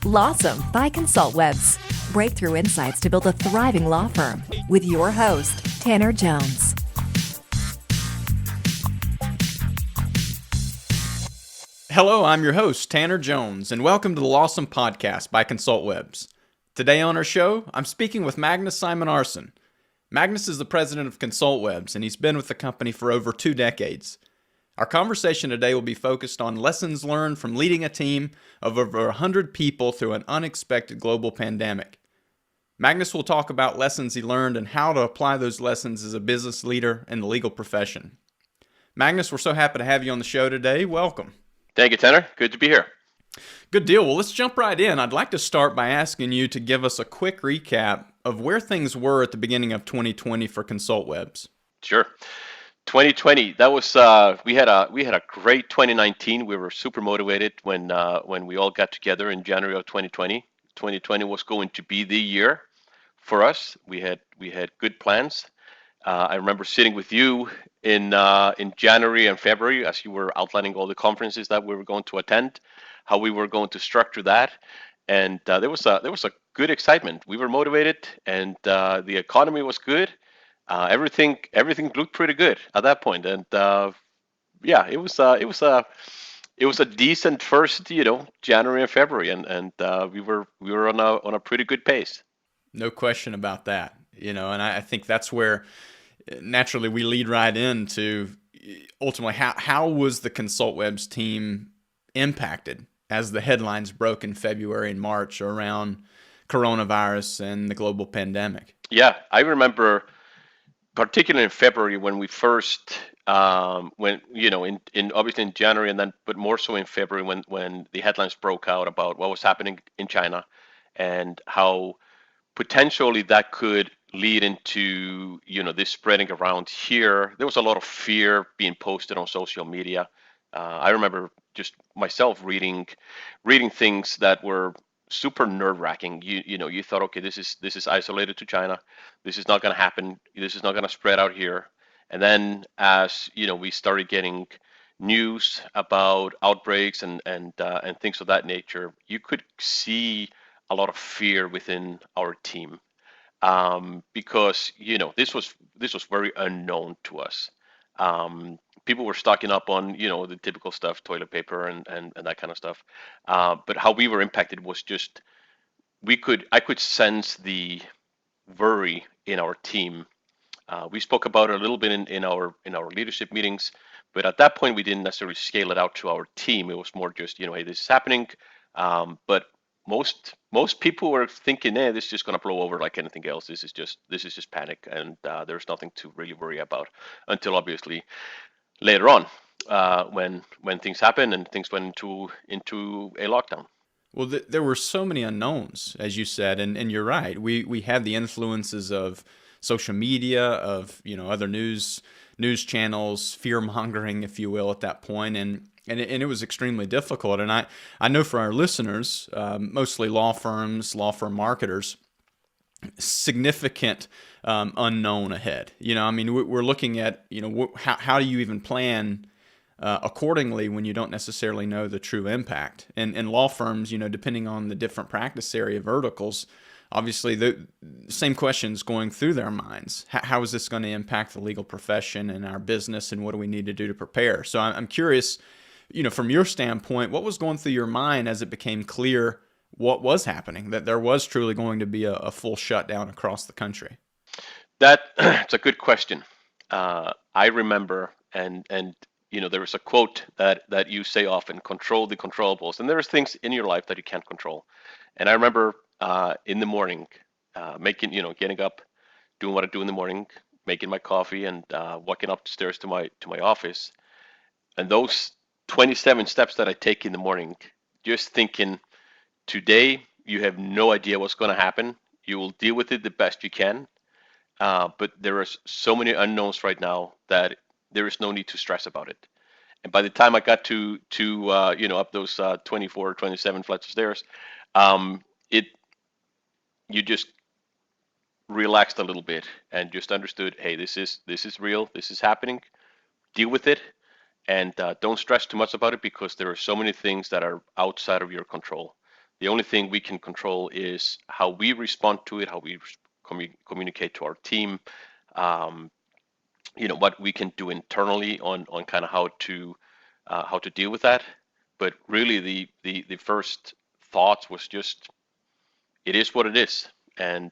Lawsome by Consultwebs. Breakthrough insights to build a thriving law firm with your host, Tanner Jones. Hello, I'm your host, Tanner Jones, and welcome to the Lawsome Podcast by Consultwebs. Today on our show, I'm speaking with Magnus Simonarson. Magnus is the president of Consultwebs, and he's been with the company for over 2 decades. Our conversation today will be focused on lessons learned from leading a team of over 100 people through an unexpected global pandemic. Magnus will talk about lessons he learned and how to apply those lessons as a business leader in the legal profession. Magnus, we're so happy to have you on the show today. Welcome. Thank you, Tanner. Good to be here. Good deal. Well, let's jump right in. I'd like to start by asking you to give us a quick recap of where things were at the beginning of 2020 for Consultwebs. Sure. 2020. That was we had a great 2019. We were super motivated when we all got together in January of 2020. 2020 was going to be the year for us. We had good plans. I remember sitting with you in January and February as you were outlining all the conferences that we were going to attend, how we were going to structure that, and there was a good excitement. We were motivated, and the economy was good. Everything looked pretty good at that point, and it was a decent first January and February, and we were on a pretty good pace. No question about that. And I think that's where naturally we lead right into ultimately how was the Consultwebs team impacted as the headlines broke in February and March around coronavirus and the global pandemic. Yeah, I remember particularly in February when we first in obviously in January, and then but more so in February when the headlines broke out about what was happening in China and how potentially that could lead into this spreading around here. There was a lot of fear being posted on social media. I remember just myself reading things that were super nerve-wracking. You thought, okay, this is isolated to China. This is not going to happen. This is not going to spread out here. And then as we started getting news about outbreaks and things of that nature, you could see a lot of fear within our team because this was very unknown to us. People were stocking up on the typical stuff, toilet paper and that kind of stuff. But how we were impacted was just I could sense the worry in our team. We spoke about it a little bit in our leadership meetings, but at that point we didn't necessarily scale it out to our team. It was more just hey, this is happening. But most people were thinking, this is just going to blow over like anything else. This is just panic, and there's nothing to really worry about until obviously later on when things happen and things went into a lockdown. Well, there were so many unknowns, as you said, and you're right. We had the influences of social media, of other news channels, fear mongering, if you will, at that point, and it was extremely difficult. And I know for our listeners, mostly law firm marketers, significant unknown ahead. We're looking at how do you even plan accordingly when you don't necessarily know the true impact. And law firms, depending on the different practice area verticals, obviously the same questions going through their minds. How is this going to impact the legal profession and our business, and what do we need to do to prepare? So I'm curious, from your standpoint, what was going through your mind as it became clear what was happening, that there was truly going to be a full shutdown across the country? It's a good question. I remember, and there was a quote that you say often: control the controllables. And there's things in your life that you can't control. And I remember in the morning, getting up, doing what I do in the morning, making my coffee, and walking upstairs to my office. And those 27 steps that I take in the morning, just thinking, today you have no idea what's going to happen. You will deal with it the best you can. But there are so many unknowns right now that there is no need to stress about it. And by the time I got to up those 24, 27 flights of stairs, you just relaxed a little bit and just understood, hey, this is real. This is happening. Deal with it. And don't stress too much about it, because there are so many things that are outside of your control The only thing we can control is how we respond to it, how we communicate to our team, what we can do internally on kind of how to deal with that. But really, the first thoughts was just, it is what it is, and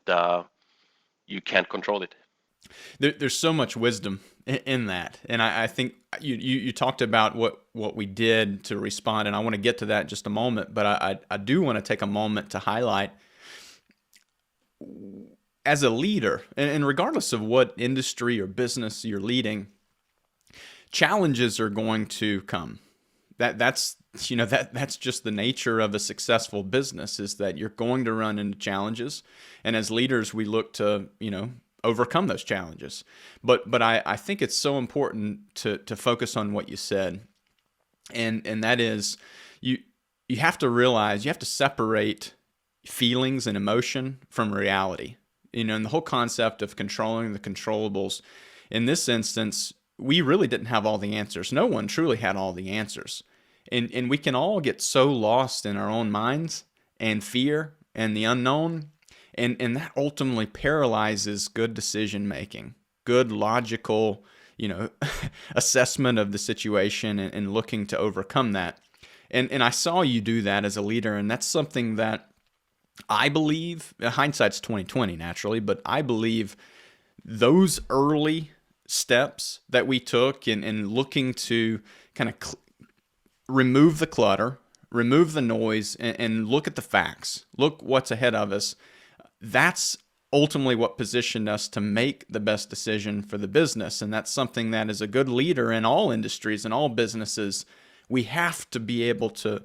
you can't control it. There's so much wisdom in that, and I think you talked about what we did to respond, and I want to get to that in just a moment. But I do want to take a moment to highlight, as a leader, and regardless of what industry or business you're leading, challenges are going to come. That's just the nature of a successful business, is that you're going to run into challenges, and as leaders, we look to overcome those challenges. But I think it's so important to focus on what you said, and that is you have to realize, you have to separate feelings and emotion from reality. And the whole concept of controlling the controllables, in this instance, we really didn't have all the answers. No one truly had all the answers. And we can all get so lost in our own minds and fear and the unknown. And that ultimately paralyzes good decision making, good logical, assessment of the situation and looking to overcome that. And I saw you do that as a leader, and that's something that I believe, hindsight's 20/20 naturally, but I believe those early steps that we took in looking to kind of remove the clutter, remove the noise, and look at the facts, look what's ahead of us, that's ultimately what positioned us to make the best decision for the business. And that's something that, as a good leader in all industries and all businesses, we have to be able to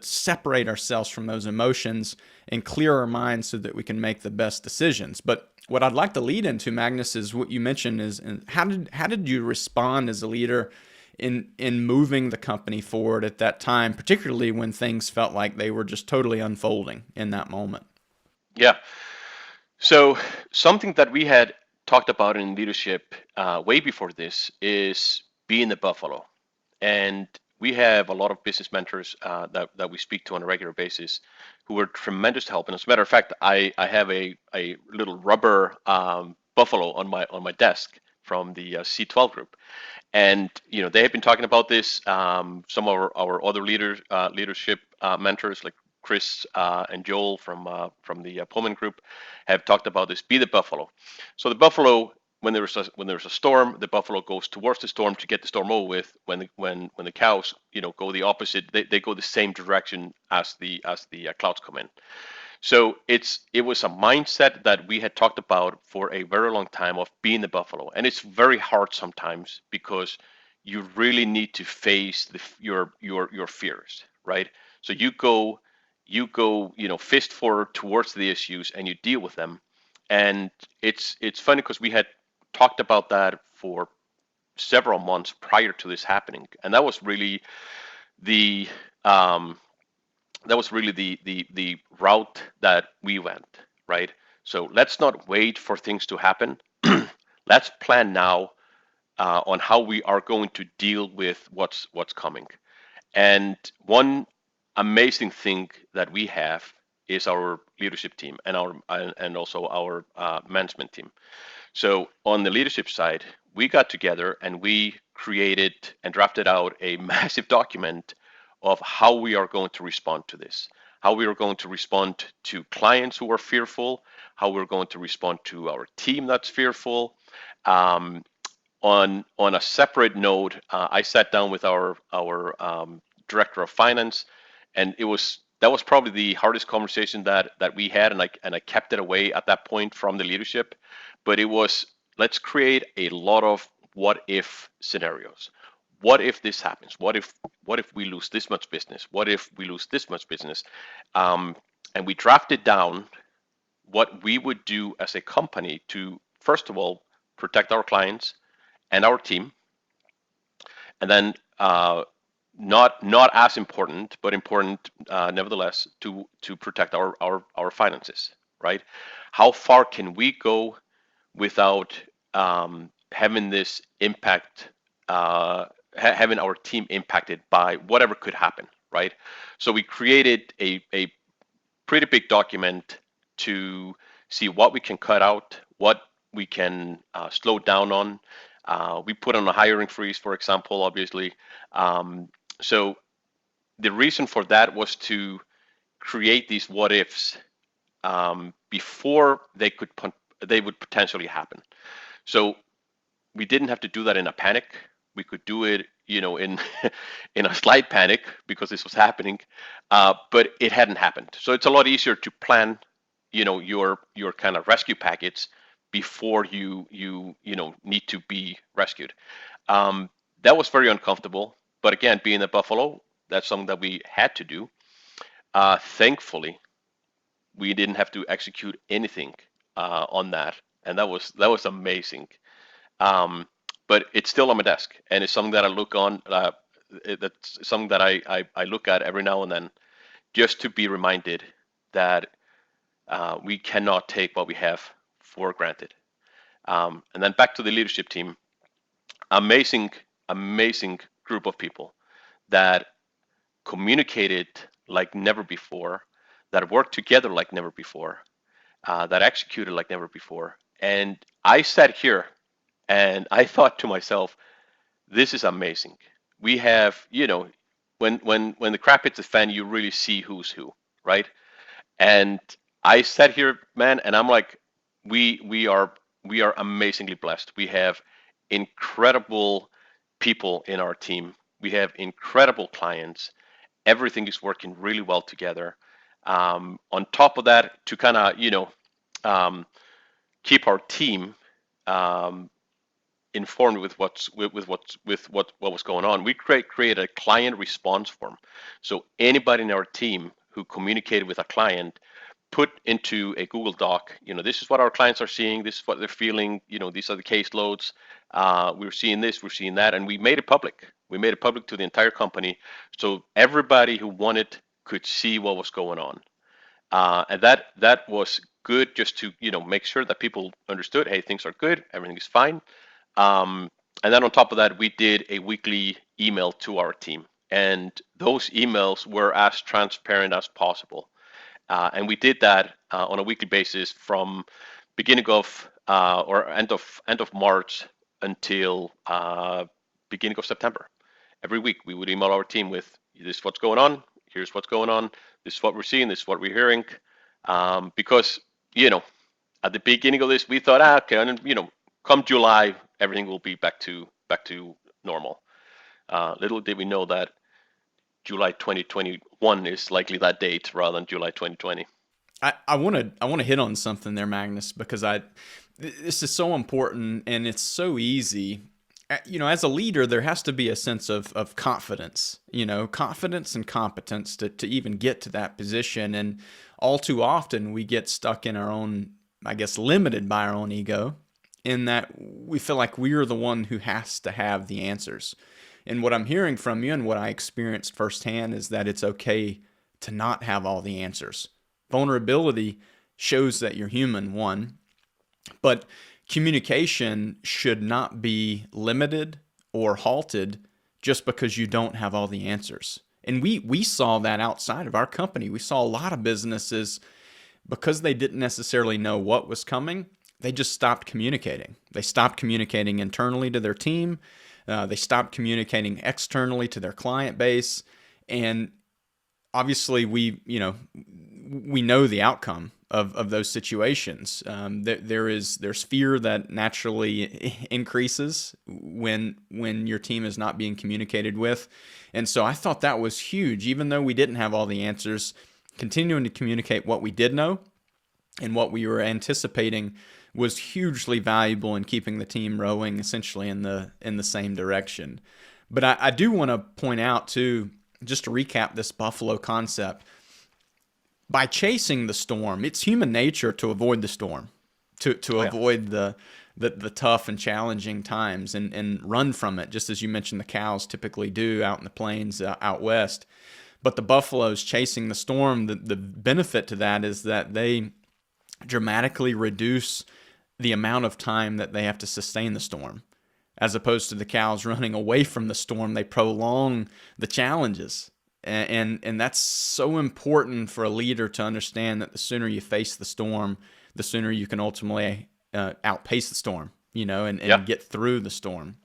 separate ourselves from those emotions and clear our minds so that we can make the best decisions. But what I'd like to lead into, Magnus, is what you mentioned is, how did you respond as a leader in moving the company forward at that time, particularly when things felt like they were just totally unfolding in that moment? Yeah. So something that we had talked about in leadership way before this is being the buffalo. And we have a lot of business mentors that we speak to on a regular basis who were tremendous help. And as a matter of fact, I have a little rubber buffalo on my desk from the C12 group. And they have been talking about this. Some of our other leadership mentors, like Chris and Joel from the Pullman group, have talked about this. Be the buffalo. So the buffalo, when there's a storm, the buffalo goes towards the storm to get the storm over with. When the cows go the opposite, they go the same direction as the clouds come in. So it was a mindset that we had talked about for a very long time, of being the buffalo, and it's very hard sometimes because you really need to face your fears, right? So you go fist forward towards the issues and you deal with them, and it's funny because we had talked about that for several months prior to this happening, and that was really the the route that we went, right? So let's not wait for things to happen. Let's plan now on how we are going to deal with what's coming. And one amazing thing that we have is our leadership team and also our management team. So on the leadership side, we got together and we created and drafted out a massive document of how we are going to respond to this, how we are going to respond to clients who are fearful, how we're going to respond to our team that's fearful. On a separate note, I sat down with our director of finance, and that was probably the hardest conversation that we had, and I kept it away at that point from the leadership. But it was, let's create a lot of what if scenarios. What if this happens? What if we lose this much business? What if we lose this much business? And we drafted down what we would do as a company to, first of all, protect our clients and our team, and then not as important, but important nevertheless, to protect our finances, right? How far can we go without having this impact? Having our team impacted by whatever could happen, right? So we created a pretty big document to see what we can cut out, what we can slow down on. We put on a hiring freeze, for example, obviously. So the reason for that was to create these what ifs before they would potentially happen. So we didn't have to do that in a panic. We could do it, in in a slight panic because this was happening, but it hadn't happened. So it's a lot easier to plan, your kind of rescue packets before you need to be rescued. That was very uncomfortable, but again, being a Buffalo, that's something that we had to do. Thankfully, we didn't have to execute anything on that, and that was amazing. But it's still on my desk, and it's something that I look on. That's something that I look at every now and then, just to be reminded that we cannot take what we have for granted. And then back to the leadership team, amazing group of people that communicated like never before, that worked together like never before, that executed like never before. And I sat here and I thought to myself, this is amazing. We have, when the crap hits the fan, you really see who's who, right? And I sat here, man, and I'm like, we are amazingly blessed. We have incredible people in our team. We have incredible clients. Everything is working really well together. On top of that, to kind of keep our team informed with what was going on, we created a client response form. So anybody in our team who communicated with a client put into a Google Doc, this is what our clients are seeing, this is what they're feeling, these are the caseloads, we're seeing this, we're seeing that, and we made it public. We made it public to the entire company, so everybody who wanted could see what was going on. And that was good, just to make sure that people understood, hey, things are good, everything is fine. And then on top of that, we did a weekly email to our team, and those emails were as transparent as possible. And we did that on a weekly basis from beginning of or end of March until beginning of September. Every week we would email our team with, this is what's going on, here's what's going on, this is what we're seeing, this is what we're hearing. Because at the beginning of this, we thought, okay, and come July, everything will be back to normal. Little did we know that July 2021 is likely that date rather than July 2020. I want to hit on something there, Magnus, because this is so important and it's so easy. As a leader, there has to be a sense of confidence, confidence and competence to even get to that position. And all too often we get stuck in our own, I guess, limited by our own ego, in that we feel like we're the one who has to have the answers. And what I'm hearing from you and what I experienced firsthand is that it's okay to not have all the answers. Vulnerability shows that you're human, one, but communication should not be limited or halted just because you don't have all the answers. And we saw that outside of our company. We saw a lot of businesses, because they didn't necessarily know what was coming, they just stopped communicating. They stopped communicating internally to their team. They stopped communicating externally to their client base. And obviously we know the outcome of those situations. There's fear that naturally increases when your team is not being communicated with. And so I thought that was huge, even though we didn't have all the answers. Continuing to communicate what we did know and what we were anticipating was hugely valuable in keeping the team rowing essentially in the same direction. But I do want to point out too, just to recap this Buffalo concept, by chasing the storm, it's human nature to avoid the storm, to avoid the tough and challenging times and run from it, just as you mentioned the cows typically do out in the plains out west. But the buffaloes chasing the storm, the benefit to that is that they dramatically reduce the amount of time that they have to sustain the storm. As opposed to the cows running away from the storm, they prolong the challenges. And that's so important for a leader to understand, that the sooner you face the storm, the sooner you can ultimately outpace the storm, and Yeah. get through the storm.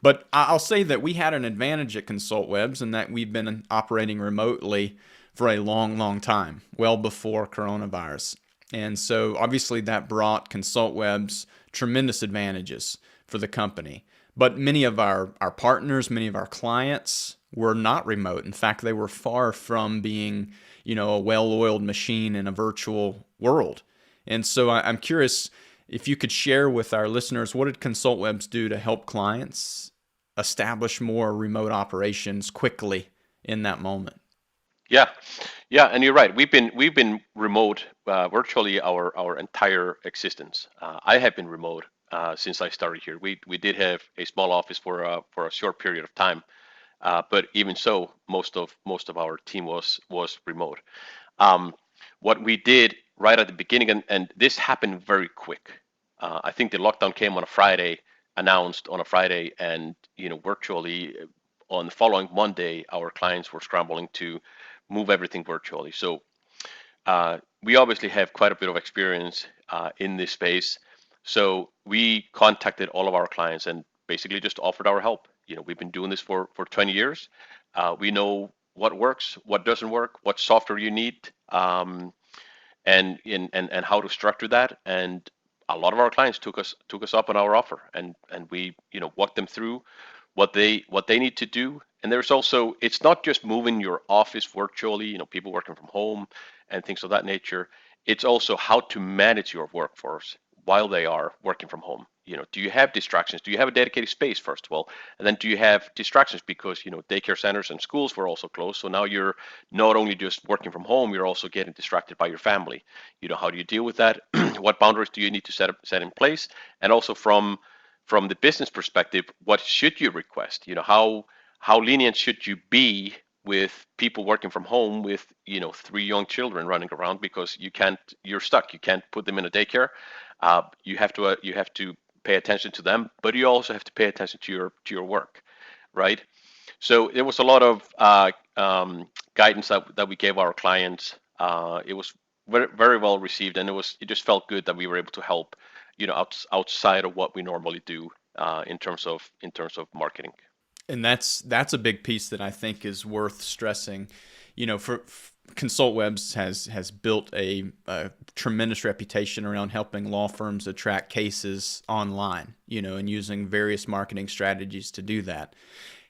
But I'll say that we had an advantage at Consultwebs in that we've been operating remotely for a long, long time, well before coronavirus. And so obviously that brought Consultwebs tremendous advantages for the company. But many of our partners, many of our clients were not remote. In fact, they were far from being, a well-oiled machine in a virtual world. And so I'm curious if you could share with our listeners, what did Consultwebs do to help clients establish more remote operations quickly in that moment? Yeah, yeah, and you're right. We've been remote virtually our entire existence. I have been remote since I started here. We did have a small office for a short period of time, but even so, most of our team was remote. Um, what we did right at the beginning, and this happened very quick. I think the lockdown came on a Friday, announced on a Friday, and virtually on the following Monday, our clients were scrambling to move everything virtually. So we obviously have quite a bit of experience in this space. So we contacted all of our clients and basically just offered our help. We've been doing this for 20 years. We know what works, what doesn't work, what software you need, and how to structure that. And a lot of our clients took us up on our offer, and we walked them through what they need to do. And there's also, it's not just moving your office virtually, people working from home and things of that nature. It's also how to manage your workforce while they are working from home. Do you have distractions? Do you have a dedicated space, first of all? And then do you have distractions because, daycare centers and schools were also closed. So now you're not only just working from home, you're also getting distracted by your family. How do you deal with that? What boundaries do you need to set in place? And also from the business perspective, what should you request? How lenient should you be with people working from home with 3 young children running around, because you're stuck. You can't put them in a daycare. You have to pay attention to them, but you also have to pay attention to your work, right? So there was a lot of guidance that we gave our clients. It was very, very well received, and it just felt good that we were able to help, outside of what we normally do in terms of marketing. And that's a big piece that I think is worth stressing. For Consultwebs has built a tremendous reputation around helping law firms attract cases online, and using various marketing strategies to do that.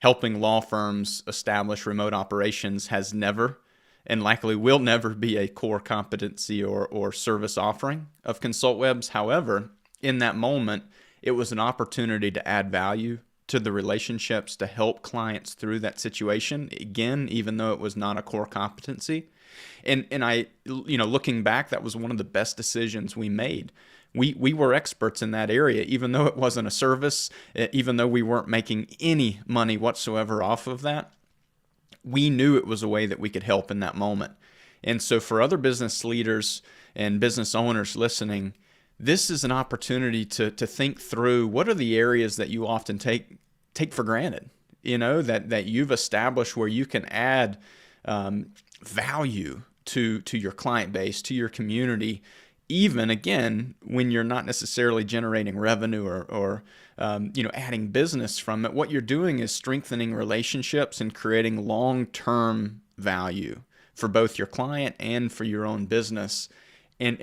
Helping law firms establish remote operations has never, and likely will never, be a core competency or service offering of Consultwebs. However, in that moment, it was an opportunity to add value to the relationships, to help clients through that situation. Again, even though it was not a core competency. And I, looking back, that was one of the best decisions we made. We were experts in that area, even though it wasn't a service, even though we weren't making any money whatsoever off of that. We knew it was a way that we could help in that moment. And so for other business leaders and business owners listening, this is an opportunity to think through, what are the areas that you often take for granted, that you've established where you can add value to your client base, to your community, even, again, when you're not necessarily generating revenue or adding business from it. What you're doing is strengthening relationships and creating long-term value for both your client and for your own business. And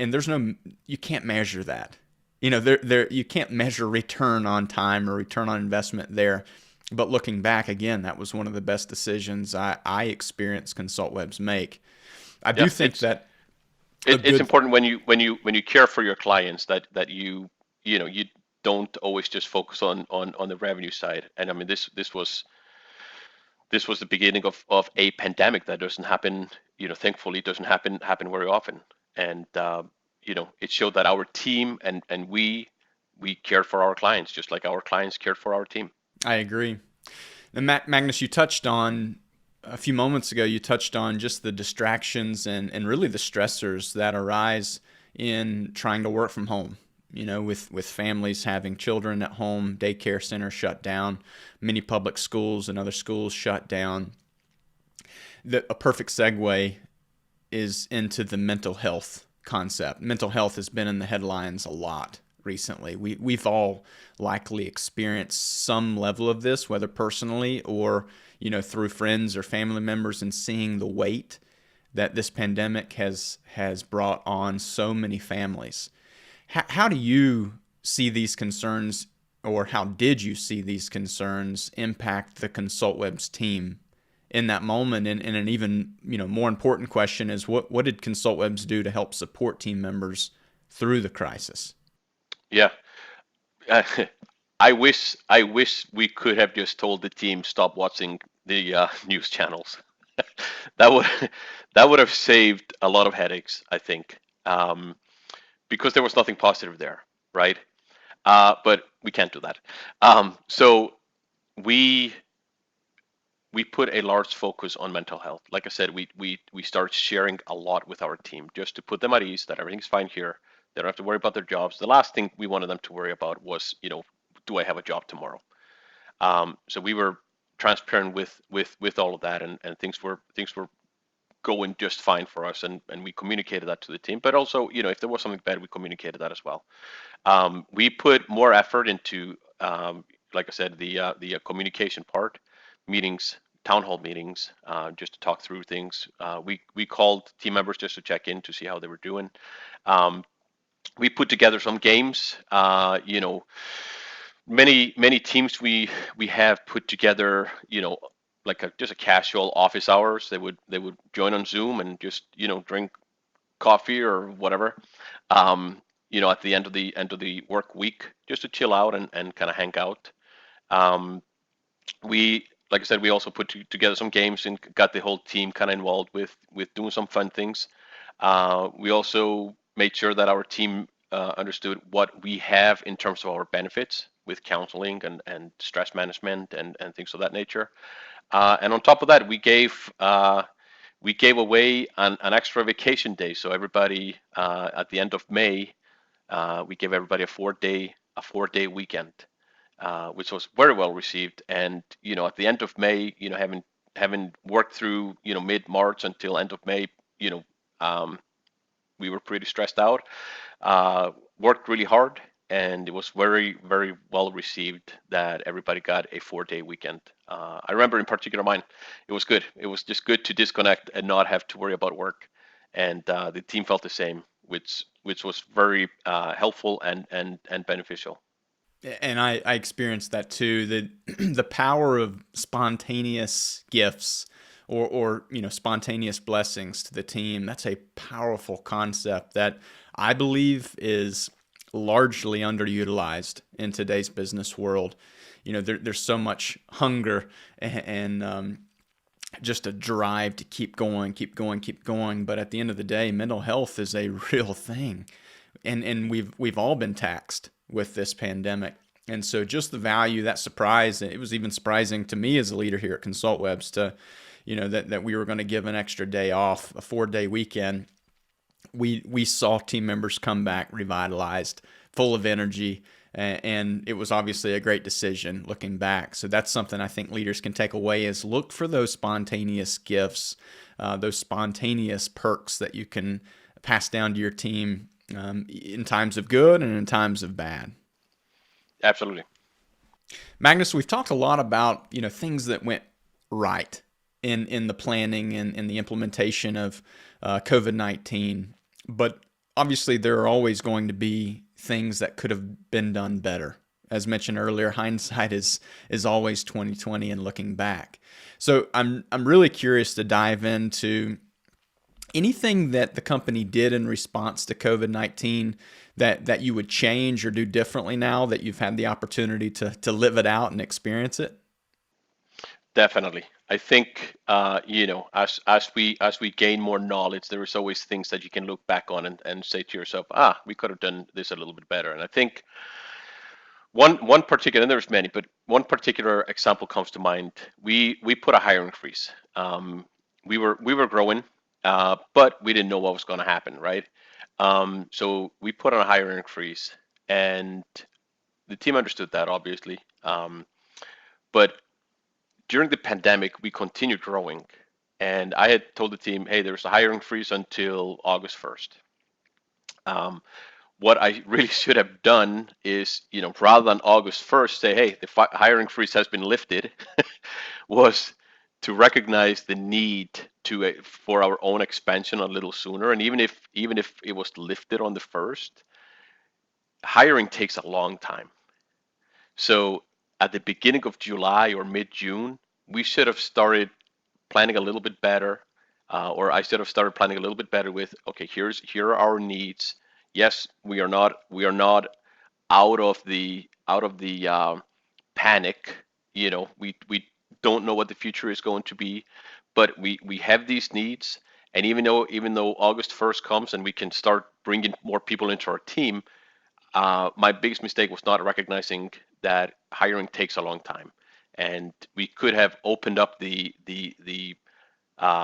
you can't measure that. You can't measure return on time or return on investment there. But looking back, again, that was one of the best decisions I experienced Consultwebs make. I do think that it's important when you care for your clients that you don't always just focus on the revenue side. And I mean, this was the beginning of a pandemic that doesn't happen, thankfully doesn't happen very often. And it showed that our team and we cared for our clients just like our clients cared for our team. I agree. And Magnus, a few moments ago, you touched on just the distractions and really the stressors that arise in trying to work from home. With families having children at home, daycare centers shut down, many public schools and other schools shut down. A perfect segue is into the mental health concept. Mental health has been in the headlines a lot recently. We've all likely experienced some level of this, whether personally or through friends or family members, and seeing the weight that this pandemic has brought on so many families. How do you see these concerns, or how did you see these concerns impact the Consultwebs team in that moment? And an even more important question is, what did Consultwebs do to help support team members through the crisis? Yeah. I wish we could have just told the team stop watching the news channels. That would that would have saved a lot of headaches, I think, because there was nothing positive there, right? But we can't do that. So we put a large focus on mental health. Like I said, we started sharing a lot with our team just to put them at ease that everything's fine here. They don't have to worry about their jobs. The last thing we wanted them to worry about was, do I have a job tomorrow? So we were transparent with all of that, and things were going just fine for us, and we communicated that to the team. But also, if there was something bad, we communicated that as well. We put more effort into, like I said, the communication part, meetings, town hall meetings, just to talk through things. We called team members just to check in to see how they were doing. We put together some games. Many teams we have put together, like just a casual office hours. They would join on Zoom and just drink coffee or whatever. At the end of the work week, just to chill out and kind of hang out. Like I said, we also put together some games and got the whole team kind of involved with doing some fun things. We also made sure that our team understood what we have in terms of our benefits with counseling and stress management and things of that nature. And on top of that, we gave away an extra vacation day. So everybody at the end of May, we gave everybody a 4-day weekend, which was very well received. And at the end of May, having worked through mid-March until end of May, we were pretty stressed out. Worked really hard, and it was very, very well received that everybody got a 4-day weekend. I remember in particular mine, it was good. It was just good to disconnect and not have to worry about work. And the team felt the same, which was very helpful and beneficial. And I experienced that too. The power of spontaneous gifts or spontaneous blessings to the team. That's a powerful concept that I believe is largely underutilized in today's business world. There's so much hunger and just a drive to keep going. But at the end of the day, mental health is a real thing, and we've all been taxed with this pandemic. And so just the value, that surprise, it was even surprising to me as a leader here at Consultwebs to, that we were going to give an extra day off, a 4-day weekend. We saw team members come back revitalized, full of energy, and it was obviously a great decision looking back. So that's something I think leaders can take away, is look for those spontaneous gifts, those spontaneous perks that you can pass down to your team in times of good and in times of bad. Absolutely. Magnus, we've talked a lot about things that went right in the planning and the implementation of COVID-19, but obviously there are always going to be things that could have been done better. As mentioned earlier, hindsight is always 20/20 and looking back. So I'm really curious to dive into anything that the company did in response to COVID-19 that you would change or do differently now that you've had the opportunity to live it out and experience it? Definitely. I think as we gain more knowledge, there is always things that you can look back on and say to yourself, we could have done this a little bit better. And I think one particular, and there's many, but one particular example comes to mind. We put a hiring freeze. We were growing, but we didn't know what was going to happen, right? So we put on a hiring freeze, and the team understood that, obviously. But during the pandemic, we continued growing, And I had told the team, hey, there's a hiring freeze until August 1st. What I really should have done is, rather than August 1st say, hey, the hiring freeze has been lifted, was to recognize the need for our own expansion a little sooner. And even if it was lifted on the 1st, hiring takes a long time. So at the beginning of July or mid-June, we should have started planning a little bit better, or I should have started planning a little bit better with, okay, here are our needs. Yes, we are not out of the panic. We don't know what the future is going to be, but we have these needs. And even though August 1st comes and we can start bringing more people into our team, my biggest mistake was not recognizing that hiring takes a long time, and we could have opened up the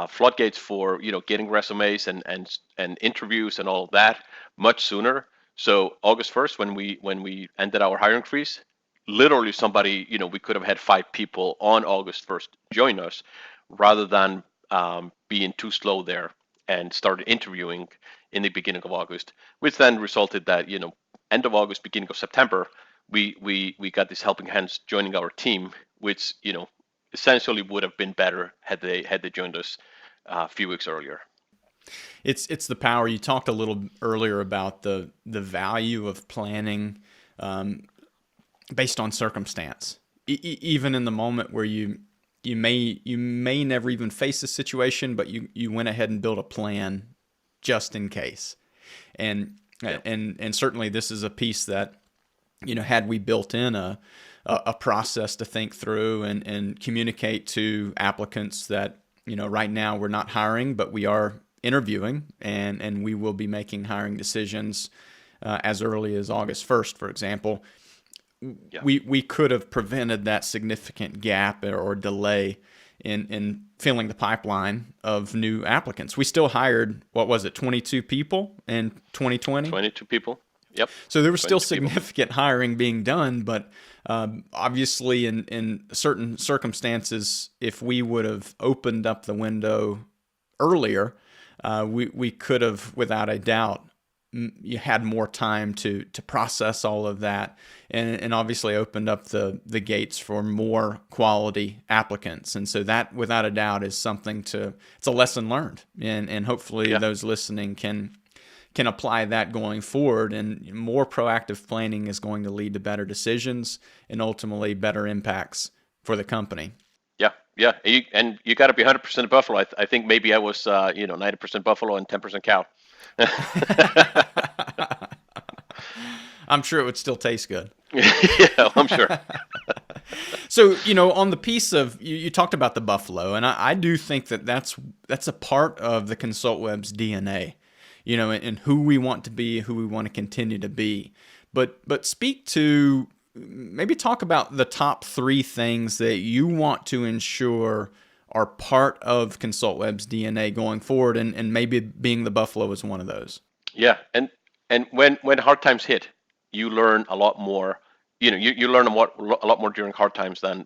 floodgates for getting resumes and interviews and all of that much sooner. So August 1st, when we ended our hiring freeze, literally somebody, we could have had 5 people on August 1st join us, rather than being too slow there and started interviewing in the beginning of August, which then resulted that end of August, beginning of September, we got these helping hands joining our team, which essentially would have been better had they joined us a few weeks earlier. It's the power. You talked a little earlier about the value of planning based on circumstance. Even in the moment where you may never even face a situation, but you went ahead and built a plan just in case. And Yeah. and certainly this is a piece that had we built in a process to think through and communicate to applicants that right now we're not hiring, but we are interviewing, and we will be making hiring decisions as early as August 1st, for example. Yeah. We could have prevented that significant gap or delay in filling the pipeline of new applicants. We still hired, what was it, 22 people in 2020? 22 people. Yep. So there was still 22 people. significant hiring being done, but obviously in certain circumstances, if we would have opened up the window earlier, we could have, without a doubt, you had more time to process all of that, and obviously opened up the gates for more quality applicants. And so that, without a doubt, is something it's a lesson learned, and hopefully those listening can apply that going forward. And more proactive planning is going to lead to better decisions and ultimately better impacts for the company. Yeah. You got to be 100% Buffalo. I think maybe I was 90% Buffalo and 10% cow. I'm sure it would still taste good. Yeah, I'm sure. So, on the piece of, you talked about the buffalo, and I do think that's a part of the Consultwebs DNA, and who we want to be, who we want to continue to be. But maybe talk about the top 3 things that you want to ensure are part of Consultwebs DNA going forward, and maybe being the buffalo is one of those. Yeah, and when hard times hit, you learn a lot more. You learn a lot more during hard times than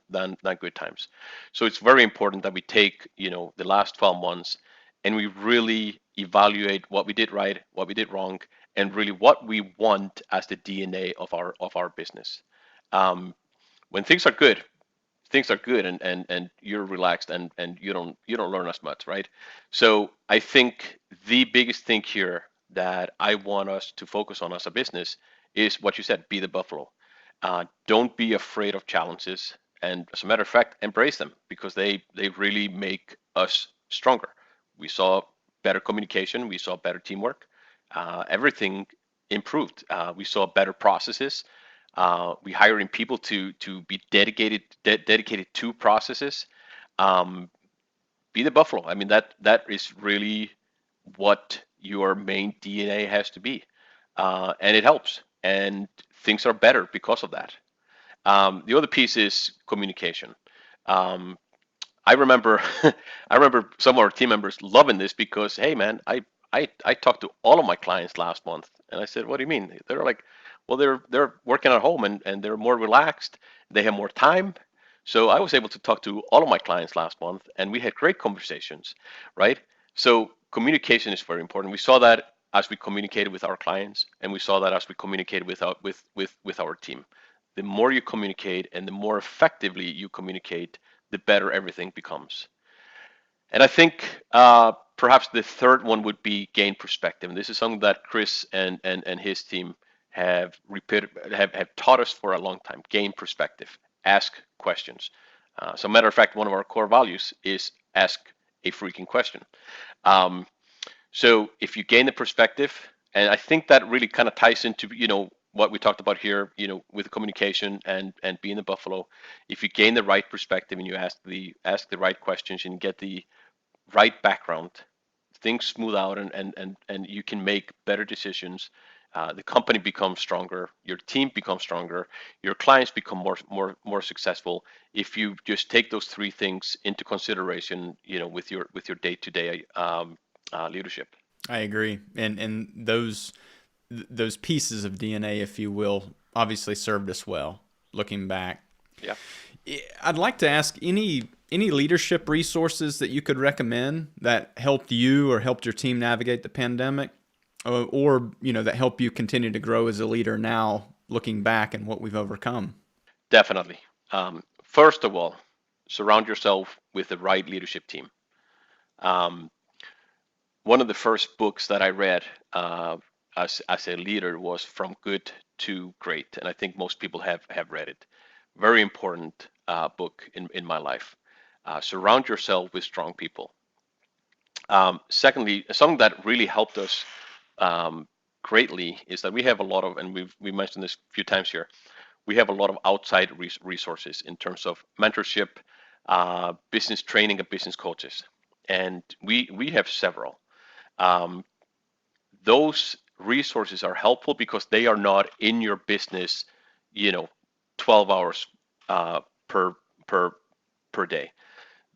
good times. So it's very important that we take the last 12 months and we really evaluate what we did right, what we did wrong, and really what we want as the DNA of our business. When things are good, and you're relaxed, and you don't learn as much, right? So I think the biggest thing here that I want us to focus on as a business is what you said: be the buffalo. Don't be afraid of challenges, and as a matter of fact, embrace them, because they really make us stronger. We saw better communication, we saw better teamwork, everything improved. We saw better processes. We hiring people to be dedicated to processes. Be the buffalo. I mean, that is really what your main DNA has to be, and it helps. And things are better because of that. The other piece is communication. I remember I remember some of our team members loving this because, hey man, I talked to all of my clients last month, and I said, what do you mean? They're like, well, they're working at home, and they're more relaxed. They have more time. So I was able to talk to all of my clients last month, and we had great conversations, right? So communication is very important. We saw that as we communicated with our clients, and we saw that as we communicated with our team. The more you communicate and the more effectively you communicate, the better everything becomes. And I think perhaps the third one would be gain perspective. And this is something that Chris and his team have taught us for a long time. Gain perspective, ask questions. So, matter of fact, one of our core values is ask a freaking question. Um, so, if you gain the perspective, and I think that really kind of ties into what we talked about here, with communication and being the buffalo. If you gain the right perspective and you ask the right questions and get the right background, things smooth out and you can make better decisions. The company becomes stronger, your team becomes stronger, your clients become more successful if you just take those three things into consideration, with your day-to-day leadership. I agree. And those pieces of DNA, if you will, obviously served us well looking back. Yeah. I'd like to ask any leadership resources that you could recommend that helped you or helped your team navigate the pandemic, or that help you continue to grow as a leader now, looking back and what we've overcome. Definitely. First of all, surround yourself with the right leadership team. Um, One of the first books that I read as a leader was From Good to Great, and I think most people have read it. Very important book in my life. Surround yourself with strong people. Secondly, something that really helped us greatly is that we have a lot of, and we mentioned this a few times here, we have a lot of outside resources in terms of mentorship, business training, and business coaches, and we have several. Um, those resources are helpful because they are not in your business, you know, 12 hours per per per day.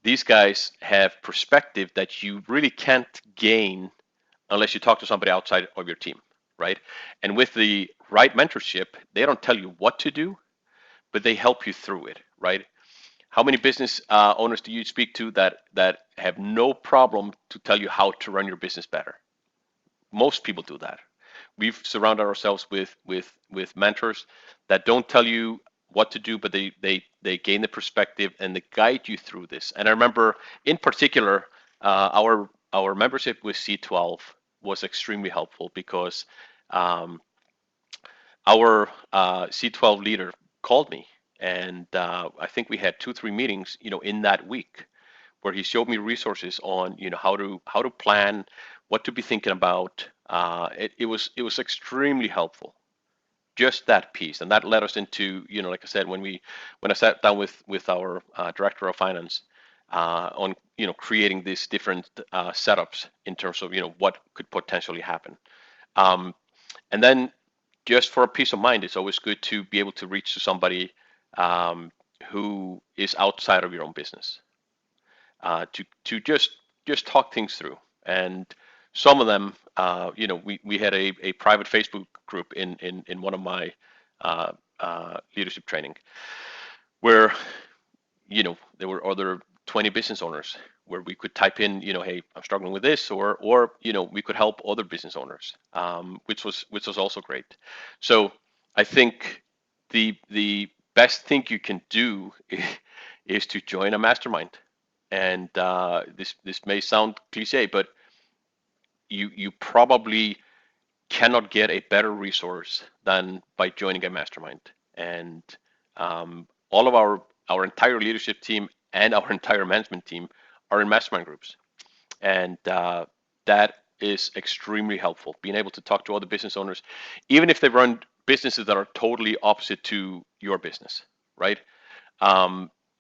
These guys have perspective that you really can't gain unless you talk to somebody outside of your team, right? And with the right mentorship, they don't tell you what to do, but they help you through it, right? How many business owners do you speak to that have no problem to tell you how to run your business better? Most people do that. We've surrounded ourselves with mentors that don't tell you what to do, but they gain the perspective and they guide you through this. And I remember in particular, our membership with C12 was extremely helpful because um, our C12 leader called me, and I think we had 2-3 meetings, in that week, where he showed me resources on, how to plan, what to be thinking about. It was extremely helpful, just that piece, and that led us into, like I said, when I sat down with our director of finance on creating these different setups in terms of what could potentially happen. Um, and then just for a peace of mind, it's always good to be able to reach to somebody um, who is outside of your own business, to just talk things through. And some of them, we had a private Facebook group in one of my leadership training where there were other 20 business owners where we could type in, hey, I'm struggling with this, or we could help other business owners, which was also great. So I think the best thing you can do is to join a mastermind. And this may sound cliche, but you probably cannot get a better resource than by joining a mastermind. And all of our entire leadership team and our entire management team are in mastermind groups, and that is extremely helpful. Being able to talk to other business owners, even if they run businesses that are totally opposite to your business, right?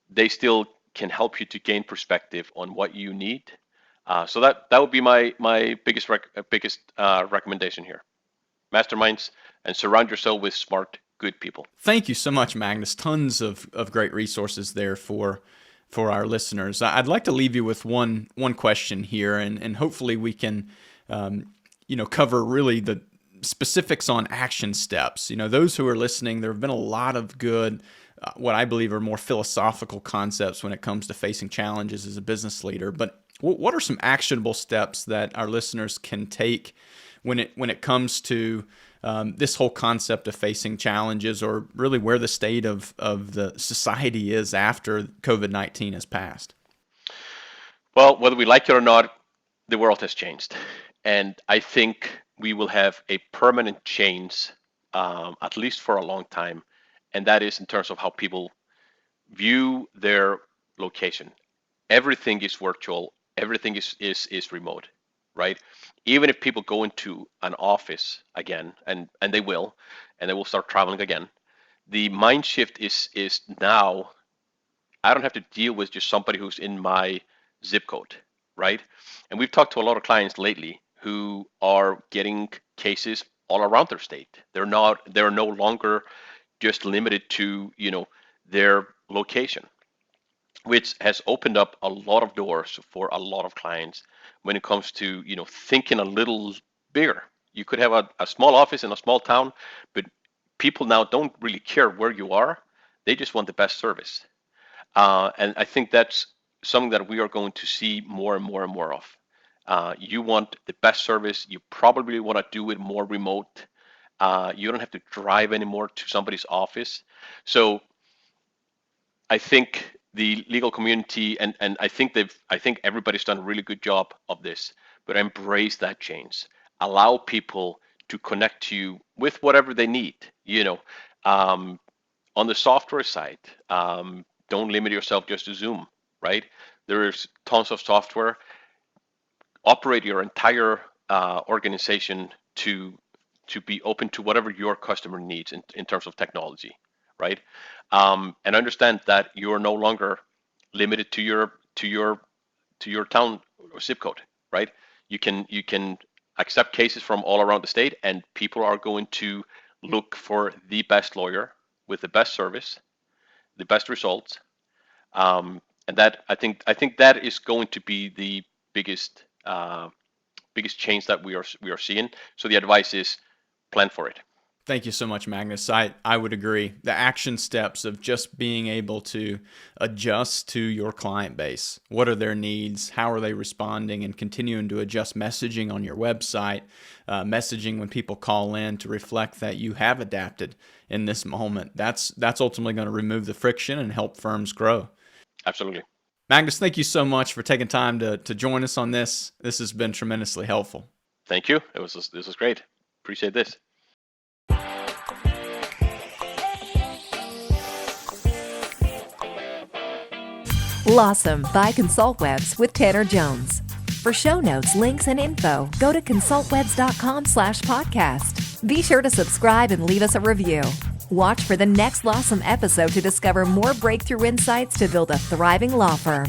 They still can help you to gain perspective on what you need. So that would be my biggest recommendation here: masterminds, and surround yourself with smart, good people. Thank you so much, Magnus. Tons of great resources there for our listeners. I'd like to leave you with one question here, and hopefully we can cover really the specifics on action steps. Those who are listening, there have been a lot of good what I believe are more philosophical concepts when it comes to facing challenges as a business leader. But what are some actionable steps that our listeners can take when it comes to this whole concept of facing challenges, or really where the state of the society is after COVID-19 has passed? Well, whether we like it or not, the world has changed. And I think we will have a permanent change, at least for a long time. And that is in terms of how people view their location. Everything is virtual. Everything is remote, right? Even if people go into an office again, and they will start traveling again, the mind shift is now, I don't have to deal with just somebody who's in my zip code, right? And we've talked to a lot of clients lately who are getting cases all around their state. They're no longer just limited to, their location, which has opened up a lot of doors for a lot of clients when it comes to, thinking a little bigger. You could have a small office in a small town, but people now don't really care where you are. They just want the best service. And I think that's something that we are going to see more and more and more of. You want the best service. You probably want to do it more remote. You don't have to drive anymore to somebody's office. So I think the legal community, and I think everybody's done a really good job of this, but embrace that change. Allow people to connect to you with whatever they need. On the software side, don't limit yourself just to Zoom, right? There's tons of software. Operate your entire organization to be open to whatever your customer needs in terms of technology, right? And understand that you're no longer limited to your town or zip code, right? You can accept cases from all around the state, and people are going to look for the best lawyer with the best service, the best results, and that I think that is going to be the biggest change that we are seeing. So the advice is plan for it. Thank you so much, Magnus. I would agree. The action steps of just being able to adjust to your client base. What are their needs? How are they responding? And continuing to adjust messaging on your website, messaging when people call in to reflect that you have adapted in this moment. That's ultimately going to remove the friction and help firms grow. Absolutely. Magnus, thank you so much for taking time to join us on this. This has been tremendously helpful. Thank you. This was great. Appreciate this. Lawsome by Consultwebs with Tanner Jones. For show notes, links, and info, go to consultwebs.com/podcast. Be sure to subscribe and leave us a review. Watch for the next Lawsome episode to discover more breakthrough insights to build a thriving law firm.